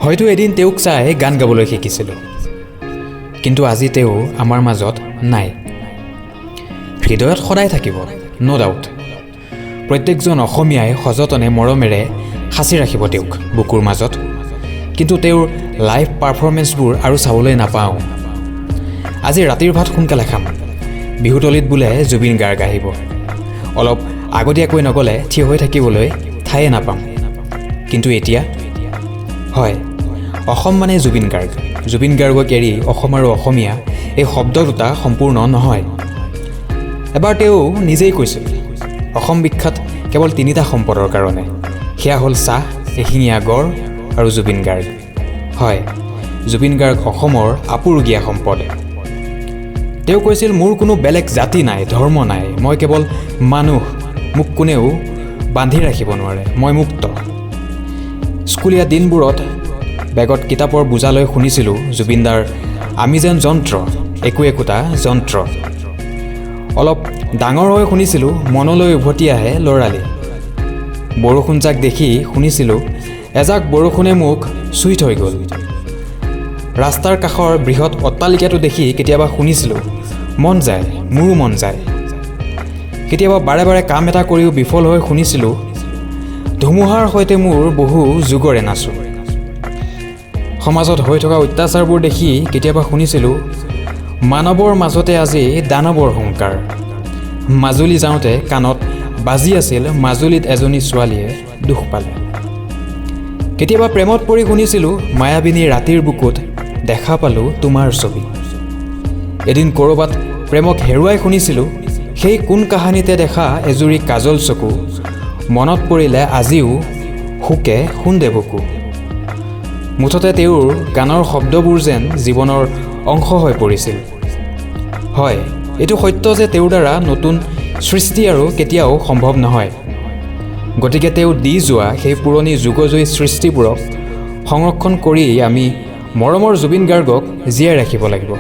হয়তো এদিন তেওঁক চাই গান গাবলৈ শিকিছিলোঁ, কিন্তু আজি তেওঁ আমাৰ মাজত নাই। হৃদয়ত সদায় থাকিব, ন' ডাউট। প্ৰত্যেকজন অসমীয়াই সযতনে মৰমেৰে সাঁচি ৰাখিব তেওঁক বুকুৰ মাজত, কিন্তু তেওঁৰ লাইভ পাৰফৰ্মেঞ্চবোৰ আৰু চাবলৈ নাপাওঁ। আজি ৰাতিৰ ভাত সোনকালে খাম, বিহুতলীত বোলে জুবিন গাৰ্গ আহিব। অলপ আগতীয়াকৈ নগ'লে থিয় হৈ থাকিবলৈ ঠায়ে নাপাম। কিন্তু এতিয়া হয়, অসম মানে জুবিন গাৰ্গ। জুবিন গাৰ্গক এৰি অসম আৰু অসমীয়া এই শব্দ দুটা সম্পূৰ্ণ নহয়। এবাৰ তেওঁ নিজেই কৈছিল, অসম বিখ্যাত কেৱল 3টা সম্পদৰ কাৰণে, সেয়া হ'ল চাহ, এশিঙীয়া গড় আৰু জুবিন গাৰ্গ। হয়, জুবিন গাৰ্গ অসমৰ আপুৰুগীয়া সম্পদ। তেওঁ কৈছিল, মোৰ কোনো বেলেগ জাতি নাই, ধৰ্ম নাই, মই কেৱল মানুহ, মোক কোনেও বান্ধি ৰাখিব নোৱাৰে, মই মুক্ত। স্কুলীয়া দিনবোৰত বেগত কিতাপৰ বোজা লৈ শুনিছিলোঁ জুবিনদাৰ আমি যেন যন্ত্ৰ, একোটা যন্ত্ৰ। অলপ ডাঙৰ হৈ শুনিছিলোঁ মনলৈ উভতি আহে ল'ৰালি। বৰষুণজাক দেখি শুনিছিলোঁ এজাক বৰষুণে মোক চুই থৈ গ'ল। ৰাস্তাৰ কাষৰ বৃহৎ অট্টালিকাটো দেখি কেতিয়াবা শুনিছিলোঁ মন যায়, মোৰো মন যায়। কেতিয়াবা বাৰে বাৰে কাম এটা কৰিও বিফল হৈ শুনিছিলোঁ ধুমুহাৰ সৈতে মোৰ বহু যুগৰে নাচোঁ। সমাজত হৈ থকা অত্যাচাৰবোৰ দেখি কেতিয়াবা শুনিছিলোঁ মানৱৰ মাজতে আজি দানৱৰ হুংকাৰ। মাজুলী যাওঁতে কাণত বাজি আছিল মাজুলীত এজনী ছোৱালীয়ে দুখ পালে। কেতিয়াবা প্ৰেমত পৰি শুনিছিলোঁ মায়াবিনী ৰাতিৰ বুকুত দেখা পালোঁ তোমাৰ ছবি। এদিন ক'ৰবাত প্ৰেমক হেৰুৱাই শুনিছিলোঁ সেই কোন কাহানীতে দেখা এজুৰি কাজল চকু, মনত পৰিলে আজিও শোকে খুন্দে বুকু। মুঠতে তেওঁৰ গানৰ শব্দবোৰ যেন জীৱনৰ অংশ হৈ পৰিছিল। হয়, এইটো সত্য যে তেওঁৰ দ্বাৰা নতুন সৃষ্টি আৰু কেতিয়াও সম্ভৱ নহয়। গতিকে তেওঁ দি যোৱা সেই পুৰণি যুগজয়ী সৃষ্টিবোৰক সংৰক্ষণ কৰি আমি মৰমৰ জুবিন গাৰ্গক জীয়াই ৰাখিব লাগিব।